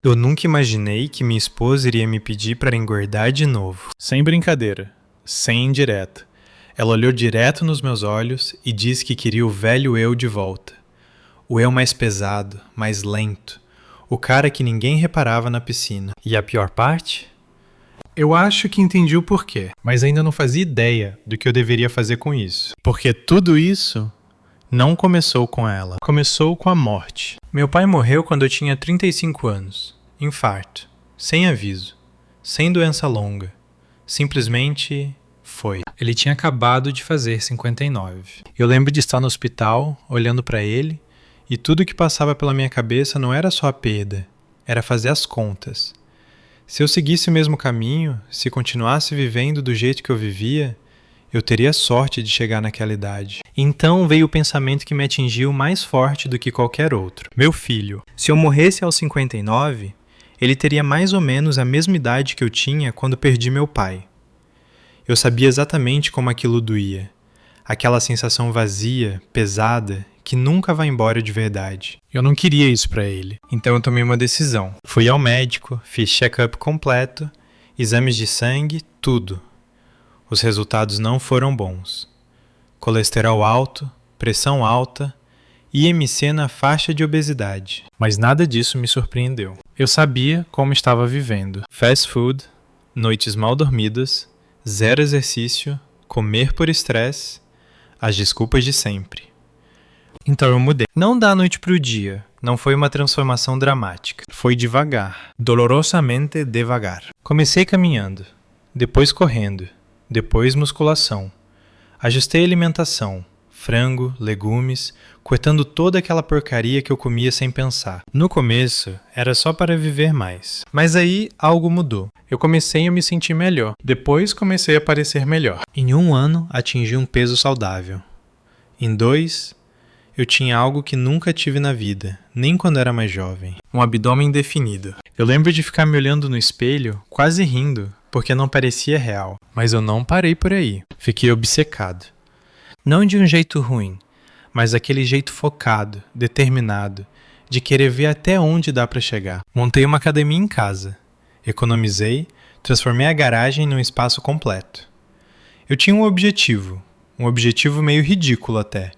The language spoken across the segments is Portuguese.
Eu nunca imaginei que minha esposa iria me pedir para engordar de novo. Sem brincadeira, sem indireta. Ela olhou direto nos meus olhos e disse que queria o velho eu de volta. O eu mais pesado, mais lento. O cara que ninguém reparava na piscina. E a pior parte? Eu acho que entendi o porquê, mas ainda não fazia ideia do que eu deveria fazer com isso. Porque tudo isso não começou com ela. Começou com a morte. Meu pai morreu quando eu tinha 35 anos. Infarto. Sem aviso. Sem doença longa. Simplesmente foi. Ele tinha acabado de fazer 59. Eu lembro de estar no hospital, olhando para ele, e tudo que passava pela minha cabeça não era só a perda, era fazer as contas. Se eu seguisse o mesmo caminho, se continuasse vivendo do jeito que eu vivia, eu teria sorte de chegar naquela idade. Então veio o pensamento que me atingiu mais forte do que qualquer outro. Meu filho. Se eu morresse aos 59, ele teria mais ou menos a mesma idade que eu tinha quando perdi meu pai. Eu sabia exatamente como aquilo doía. Aquela sensação vazia, pesada, que nunca vai embora de verdade. Eu não queria isso pra ele. Então eu tomei uma decisão. Fui ao médico, fiz check-up completo, exames de sangue, tudo. Os resultados não foram bons. Colesterol alto, pressão alta, IMC na faixa de obesidade. Mas nada disso me surpreendeu. Eu sabia como estava vivendo. Fast food, noites mal dormidas, zero exercício, comer por estresse, as desculpas de sempre. Então eu mudei. Não da noite pro dia, não foi uma transformação dramática. Foi devagar, dolorosamente devagar. Comecei caminhando, depois correndo, depois musculação. Ajustei a alimentação, frango, legumes, cortando toda aquela porcaria que eu comia sem pensar. No começo, era só para viver mais. Mas aí, algo mudou. Eu comecei a me sentir melhor. Depois comecei a parecer melhor. Em 1 ano, atingi um peso saudável. Em 2, eu tinha algo que nunca tive na vida, nem quando era mais jovem. Um abdômen definido. Eu lembro de ficar me olhando no espelho, quase rindo, porque não parecia real. Mas eu não parei por aí. Fiquei obcecado. Não de um jeito ruim, mas daquele jeito focado, determinado, de querer ver até onde dá para chegar. Montei uma academia em casa. Economizei, transformei a garagem num espaço completo. Eu tinha um objetivo meio ridículo até,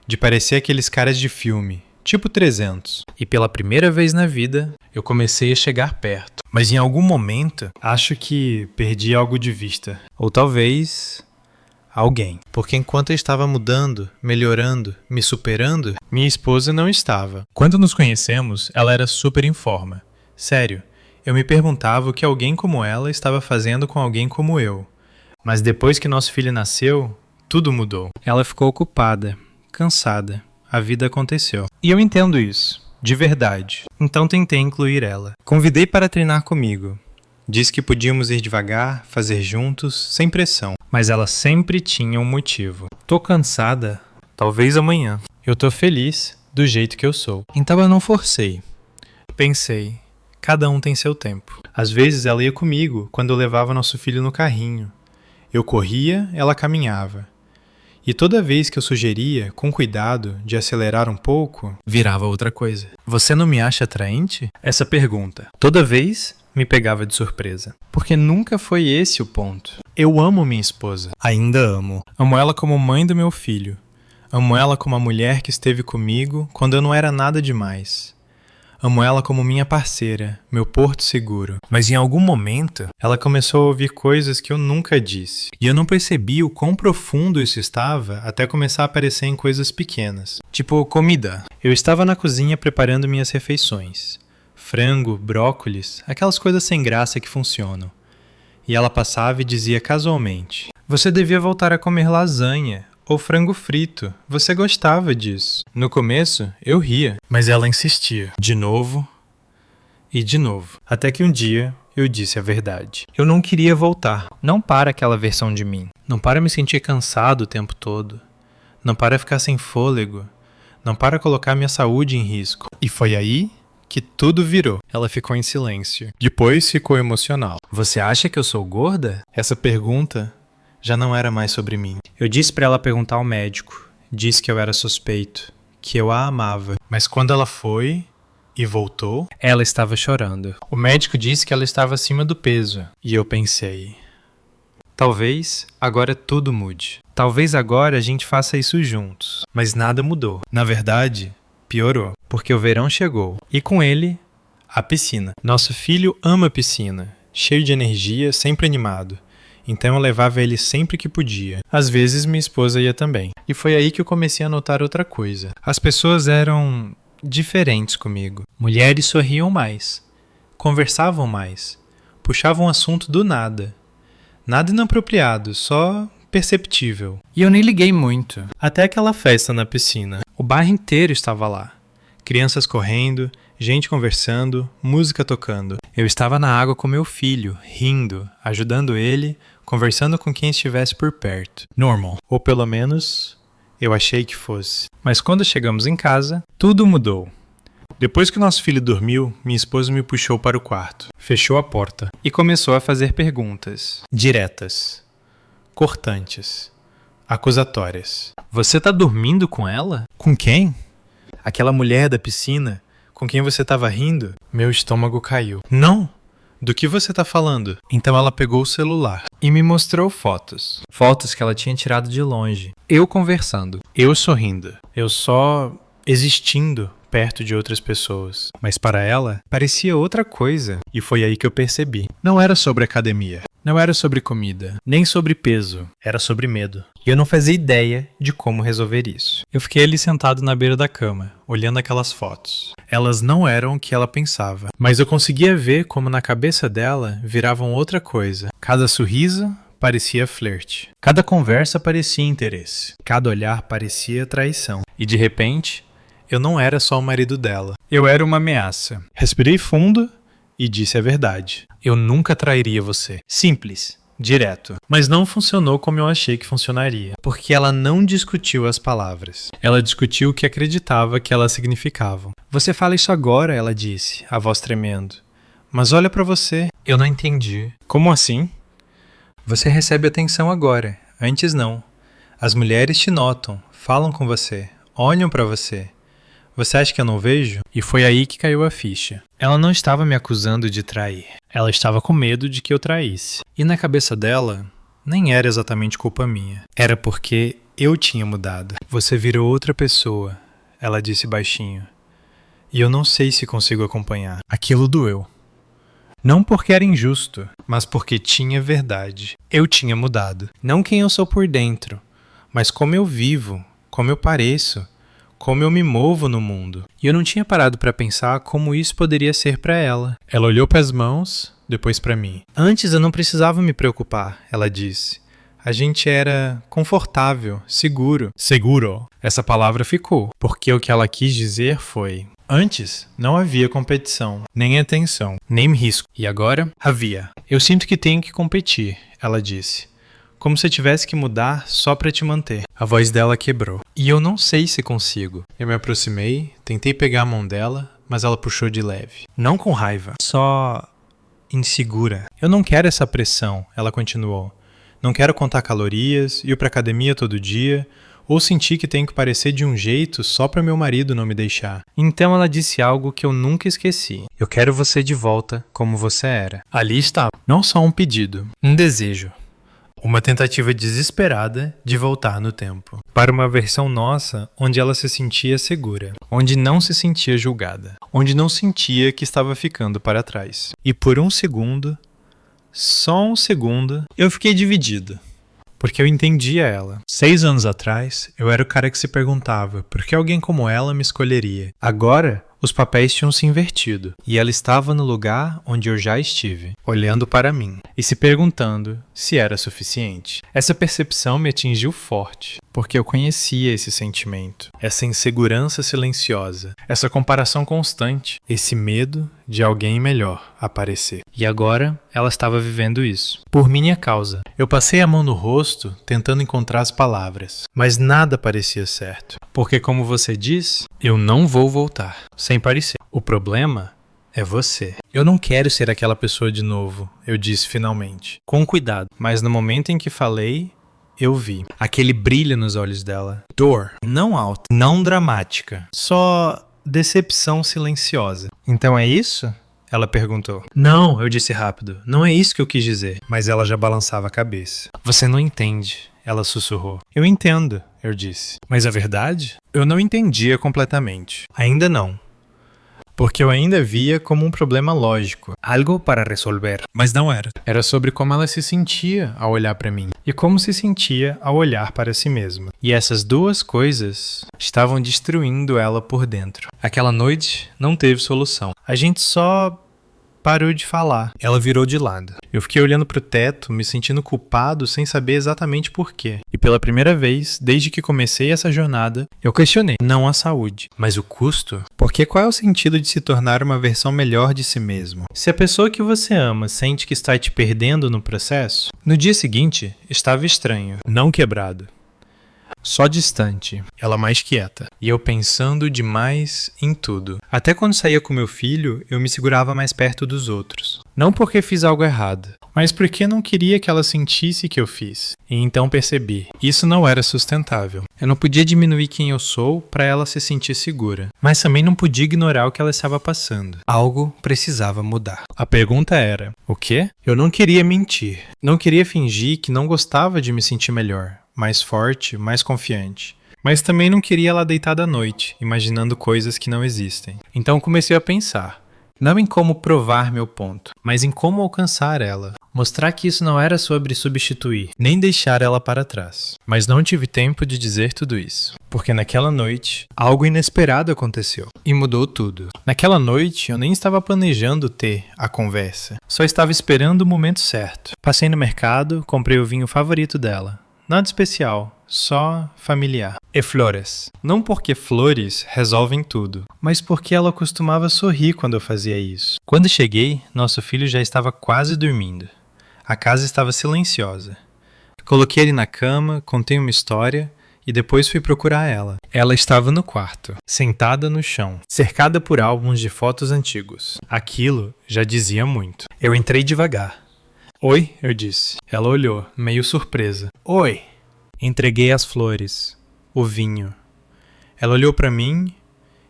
de parecer aqueles caras de filme, tipo 300. E pela primeira vez na vida, eu comecei a chegar perto. Mas em algum momento, acho que perdi algo de vista. Ou talvez alguém. Porque enquanto eu estava mudando, melhorando, me superando, minha esposa não estava. Quando nos conhecemos, ela era super em forma. Sério, eu me perguntava o que alguém como ela estava fazendo com alguém como eu. Mas depois que nosso filho nasceu, tudo mudou. Ela ficou ocupada, cansada. A vida aconteceu. E eu entendo isso, de verdade. Então tentei incluir ela. Convidei para treinar comigo. Disse que podíamos ir devagar, fazer juntos, sem pressão. Mas ela sempre tinha um motivo. Tô cansada, talvez amanhã. Eu tô feliz do jeito que eu sou. Então eu não forcei. Pensei, cada um tem seu tempo. Às vezes ela ia comigo quando eu levava nosso filho no carrinho. Eu corria, ela caminhava. E toda vez que eu sugeria, com cuidado, de acelerar um pouco, virava outra coisa. Você não me acha atraente? Essa pergunta, toda vez, me pegava de surpresa. Porque nunca foi esse o ponto. Eu amo minha esposa. Ainda amo. Amo ela como mãe do meu filho. Amo ela como a mulher que esteve comigo quando eu não era nada demais. Amo ela como minha parceira, meu porto seguro. Mas em algum momento, ela começou a ouvir coisas que eu nunca disse. E eu não percebi o quão profundo isso estava até começar a aparecer em coisas pequenas. Tipo comida. Eu estava na cozinha preparando minhas refeições. Frango, brócolis, aquelas coisas sem graça que funcionam. E ela passava e dizia casualmente: "Você devia voltar a comer lasanha. Ou frango frito. Você gostava disso." No começo, eu ria, mas ela insistia. De novo e de novo. Até que um dia, eu disse a verdade. Eu não queria voltar. Não para aquela versão de mim. Não para me sentir cansado o tempo todo. Não para ficar sem fôlego. Não para colocar minha saúde em risco. E foi aí que tudo virou. Ela ficou em silêncio. Depois ficou emocional. Você acha que eu sou gorda? Essa pergunta já não era mais sobre mim. Eu disse para ela perguntar ao médico. Disse que eu era suspeito, que eu a amava. Mas quando ela foi E voltou? Ela estava chorando. O médico disse que ela estava acima do peso. E eu pensei, Talvez agora tudo mude. Talvez agora a gente faça isso juntos. mas nada mudou. Na verdade, piorou. Porque o verão chegou. E com ele, A piscina. Nosso filho ama piscina, cheio de energia, sempre animado. Então eu levava ele sempre que podia. Às vezes minha esposa ia também. E foi aí que eu comecei a notar outra coisa. as pessoas eram diferentes comigo. Mulheres sorriam mais. Conversavam mais. Puxavam assunto do nada. Nada inapropriado, só perceptível. E eu nem liguei muito. Até aquela festa na piscina. O bairro inteiro estava lá. Crianças correndo, gente conversando, música tocando. Eu estava na água com meu filho, rindo, ajudando ele, conversando com quem estivesse por perto. Normal. Ou pelo menos, eu achei que fosse. Mas quando chegamos em casa, tudo mudou. Depois que nosso filho dormiu, minha esposa me puxou para o quarto. Fechou a porta e começou a fazer perguntas. Diretas. Cortantes. Acusatórias. Você tá dormindo com ela? Com quem? Aquela mulher da piscina? Com quem você estava rindo? Meu estômago caiu. Não! Do que você está falando? Então ela pegou o celular. E me mostrou fotos. Fotos que ela tinha tirado de longe. Eu conversando. Eu sorrindo. Eu só existindo perto de outras pessoas. Mas para ela, Parecia outra coisa. e foi aí que eu percebi. Não era sobre academia. Não era sobre comida, Nem sobre peso. Era sobre medo. e eu não fazia ideia de como resolver isso. Eu fiquei ali sentado na beira da cama, Olhando aquelas fotos. Elas não eram o que ela pensava. Mas eu conseguia ver como na cabeça dela viravam outra coisa. Cada sorriso parecia flerte. Cada conversa parecia interesse. Cada olhar parecia traição. E de repente, eu não era só o marido dela. Eu era uma ameaça. Respirei fundo e disse a verdade. Eu nunca trairia você. Simples, direto. Mas não funcionou como eu achei que funcionaria. Porque ela não discutiu as palavras. Ela discutiu o que acreditava que elas significavam. Você fala isso agora, ela disse, a voz tremendo. Mas olha pra você. Eu não entendi. Como assim? Você recebe atenção agora, antes não. As mulheres te notam, falam com você, olham pra você. Você acha que eu não vejo? E foi aí que caiu a ficha. Ela não estava me acusando de trair. Ela estava com medo de que eu traísse. E na cabeça dela, nem era exatamente culpa minha. Era porque eu tinha mudado. Você virou outra pessoa, ela disse baixinho. E eu não sei se consigo acompanhar. Aquilo doeu. Não porque era injusto, mas porque tinha verdade. Eu tinha mudado. Não quem eu sou por dentro, mas como eu vivo, como eu pareço, como eu me movo no mundo. E eu não tinha parado pra pensar como isso poderia ser pra ela. Ela olhou para as mãos, depois para mim. Antes eu não precisava me preocupar, ela disse. A gente era confortável, seguro. Seguro. Essa palavra ficou, porque o que ela quis dizer foi: antes não havia competição, nem atenção, nem risco. E agora? Havia. Eu sinto que tenho que competir, ela disse. Como se eu tivesse que mudar só para te manter. A voz dela quebrou. E eu não sei se consigo. Eu me aproximei, tentei pegar a mão dela, mas ela puxou de leve. Não com raiva, só insegura. Eu não quero essa pressão, ela continuou. Não quero contar calorias, ir pra academia todo dia, ou sentir que tenho que parecer de um jeito só para meu marido não me deixar. Então ela disse algo que eu nunca esqueci. Eu quero você de volta como você era. Ali estava, não só um pedido, Um desejo. uma tentativa desesperada de voltar no tempo. Para uma versão nossa onde ela se sentia segura. Onde não se sentia julgada. Onde não sentia que estava ficando para trás. E por um segundo, só um segundo, eu fiquei dividido. Porque eu entendia ela. 6 anos atrás, eu era o cara que se perguntava por que alguém como ela me escolheria. Agora, os papéis tinham se invertido. E ela estava no lugar onde eu já estive, olhando para mim e se perguntando se era suficiente. Essa percepção me atingiu forte, porque eu conhecia esse sentimento, essa insegurança silenciosa, essa comparação constante, esse medo de alguém melhor aparecer. E agora ela estava vivendo isso. Por minha causa. Eu passei a mão no rosto, tentando encontrar as palavras, mas nada parecia certo. Porque, como você diz, eu não vou voltar, sem parecer. O problema é você. Eu não quero ser aquela pessoa de novo, eu disse finalmente. Com cuidado, mas no momento em que falei, eu vi aquele brilho nos olhos dela. Dor, não alta, não dramática, só decepção silenciosa. Então é isso? Ela perguntou. Não, eu disse rápido. Não é isso que eu quis dizer. Mas ela já balançava a cabeça. Você não entende, ela sussurrou. Eu entendo, eu disse. Mas a verdade? Eu não entendia completamente. Ainda não. Porque eu ainda via como um problema lógico, algo para resolver. Mas não era. Era sobre como ela se sentia ao olhar para mim e como se sentia ao olhar para si mesma. E essas duas coisas estavam destruindo ela por dentro. Aquela noite não teve solução. A gente só parou de falar. Ela virou de lado. Eu fiquei olhando pro teto, me sentindo culpado sem saber exatamente por quê. E pela primeira vez, desde que comecei essa jornada, eu questionei, não a saúde, mas o custo. Porque qual é o sentido de se tornar uma versão melhor de si mesmo? Se a pessoa que você ama sente que está te perdendo no processo, no dia seguinte, estava estranho, não quebrado. Só distante, ela mais quieta. E eu pensando demais em tudo. Até quando saía com meu filho, eu me segurava mais perto dos outros. Não porque fiz algo errado, mas porque não queria que ela sentisse que eu fiz. E então percebi, isso não era sustentável. Eu não podia diminuir quem eu sou para ela se sentir segura. Mas também não podia ignorar o que ela estava passando. Algo precisava mudar. A pergunta era, o quê? Eu não queria mentir. Não queria fingir que não gostava de me sentir melhor. Mais forte, mais confiante. Mas também não queria ela deitada à noite, imaginando coisas que não existem. Então comecei a pensar, não em como provar meu ponto, mas em como alcançar ela. Mostrar que isso não era sobre substituir, nem deixar ela para trás. Mas não tive tempo de dizer tudo isso, porque naquela noite, algo inesperado aconteceu e mudou tudo. Naquela noite, eu nem estava planejando ter a conversa, só estava esperando o momento certo. Passei no mercado, comprei o vinho favorito dela. Nada especial, só familiar. E flores. Não porque flores resolvem tudo, mas porque ela costumava sorrir quando eu fazia isso. Quando cheguei, nosso filho já estava quase dormindo. A casa estava silenciosa. Coloquei ele na cama, contei uma história e depois fui procurar ela. Ela estava no quarto, sentada no chão, cercada por álbuns de fotos antigos. Aquilo já dizia muito. Eu entrei devagar. Oi, eu disse. Ela olhou, meio surpresa. Oi. Entreguei as flores, o vinho. Ela olhou para mim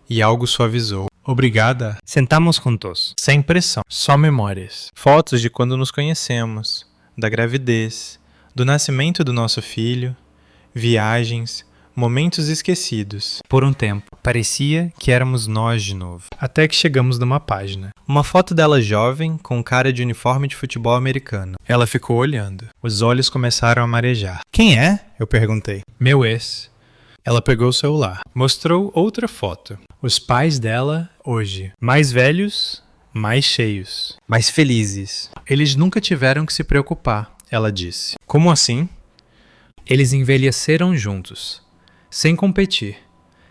e algo suavizou. Obrigada. Sentamos juntos. Sem pressão, só memórias. Fotos de quando nos conhecemos, da gravidez, do nascimento do nosso filho, viagens, momentos esquecidos. Por um tempo, parecia que éramos nós de novo. Até que chegamos numa página. Uma foto dela jovem, com cara de uniforme de futebol americano. Ela ficou olhando. Os olhos começaram a marejar. Quem é? Eu perguntei. Meu ex. Ela pegou o celular. Mostrou outra foto. Os pais dela, hoje. Mais velhos, mais cheios. Mais felizes. Eles nunca tiveram que se preocupar, ela disse. Como assim? Eles envelheceram juntos. Sem competir,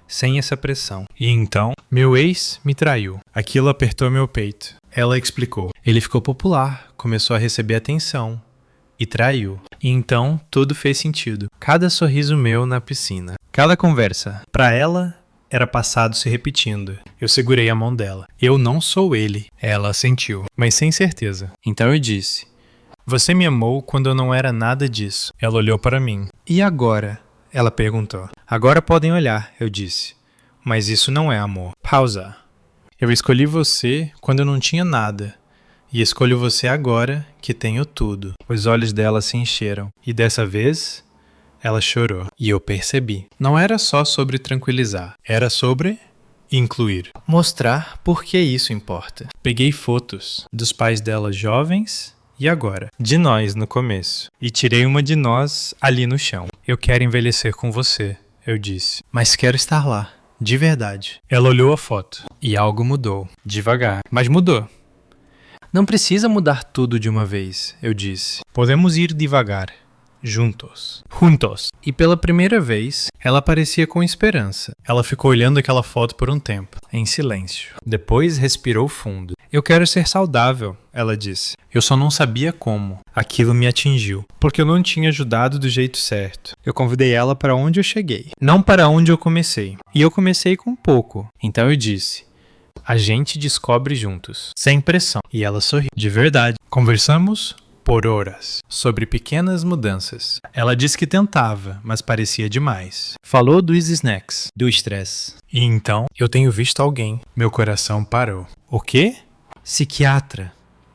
sem essa pressão. E então, meu ex me traiu. Aquilo apertou meu peito. Ela explicou. Ele ficou popular, começou a receber atenção. E traiu. E então, tudo fez sentido. Cada sorriso meu na piscina. Cada conversa. Pra ela, era passado se repetindo. Eu segurei a mão dela. Eu não sou ele. Ela assentiu, mas sem certeza. Então eu disse. Você me amou quando eu não era nada disso. Ela olhou para mim. E agora? Ela perguntou. Agora podem olhar, eu disse. Mas isso não é amor. Pausa. Eu escolhi você quando eu não tinha nada. E escolho você agora que tenho tudo. Os olhos dela se encheram. E dessa vez, ela chorou. E eu percebi. Não era só sobre tranquilizar. Era sobre incluir. Mostrar por que isso importa. Peguei fotos dos pais dela jovens e agora, de nós no começo. E tirei uma de nós ali no chão. Eu quero envelhecer com você, eu disse. Mas quero estar lá, de verdade. Ela olhou a foto. E algo mudou. Devagar. Mas mudou. Não precisa mudar tudo de uma vez, eu disse. Podemos ir devagar. Juntos. E pela primeira vez, ela parecia com esperança. Ela ficou olhando aquela foto por um tempo, em silêncio. Depois respirou fundo. Eu quero ser saudável, ela disse. Eu só não sabia como. Aquilo me atingiu, porque eu não tinha ajudado do jeito certo. Eu convidei ela para onde eu cheguei, não para onde eu comecei. E eu comecei com pouco. Então eu disse, a gente descobre juntos, sem pressão. E ela sorriu, de verdade. Conversamos por horas, sobre pequenas mudanças. Ela disse que tentava, mas parecia demais. Falou dos snacks, do estresse. E então, eu tenho visto alguém. Meu coração parou. O quê? Psiquiatra.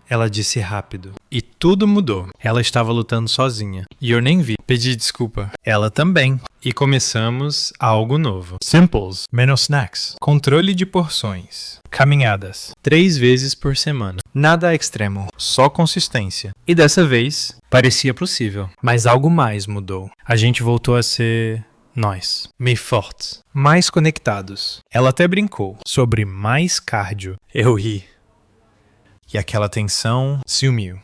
Ela disse rápido. E tudo mudou. Ela estava lutando sozinha. E eu nem vi. Pedi desculpa. Ela também. E começamos algo novo. Simples. Menos snacks. Controle de porções. Caminhadas. 3 vezes por semana. Nada extremo. Só consistência. E dessa vez, parecia possível. Mas algo mais mudou. A gente voltou a ser... nós. Mais fortes. Mais conectados. Ela até brincou sobre mais cardio. Eu ri. E aquela tensão sumiu.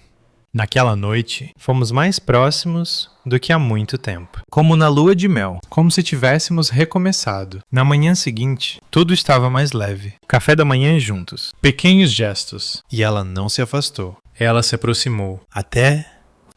Naquela noite, fomos mais próximos do que há muito tempo. Como na lua de mel, como se tivéssemos recomeçado. Na manhã seguinte, tudo estava mais leve. Café da manhã juntos. Pequenos gestos. E ela não se afastou. Ela se aproximou. Até...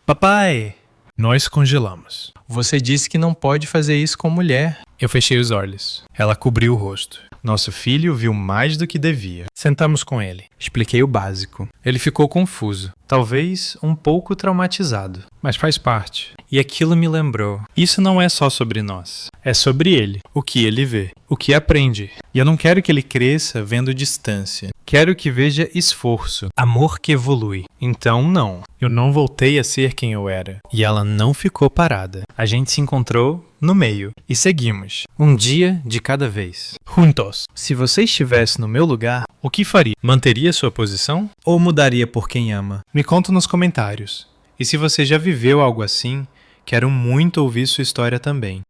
Papai! Nós congelamos. Você disse que não pode fazer isso com mulher. Eu fechei os olhos. Ela cobriu o rosto. Nosso filho viu mais do que devia. Sentamos com ele. Expliquei o básico. Ele ficou confuso. Talvez um pouco traumatizado. Mas faz parte. E aquilo me lembrou. Isso não é só sobre nós. É sobre ele. O que ele vê. O que aprende. E eu não quero que ele cresça vendo distância. Quero que veja esforço. Amor que evolui. Então, não. Eu não voltei a ser quem eu era. E ela não ficou parada. A gente se encontrou no meio. E seguimos. Um dia de cada vez. Juntos. Se você estivesse no meu lugar, o que faria? Manteria sua posição? Ou mudaria por quem ama? Me conta nos comentários. E se você já viveu algo assim, quero muito ouvir sua história também.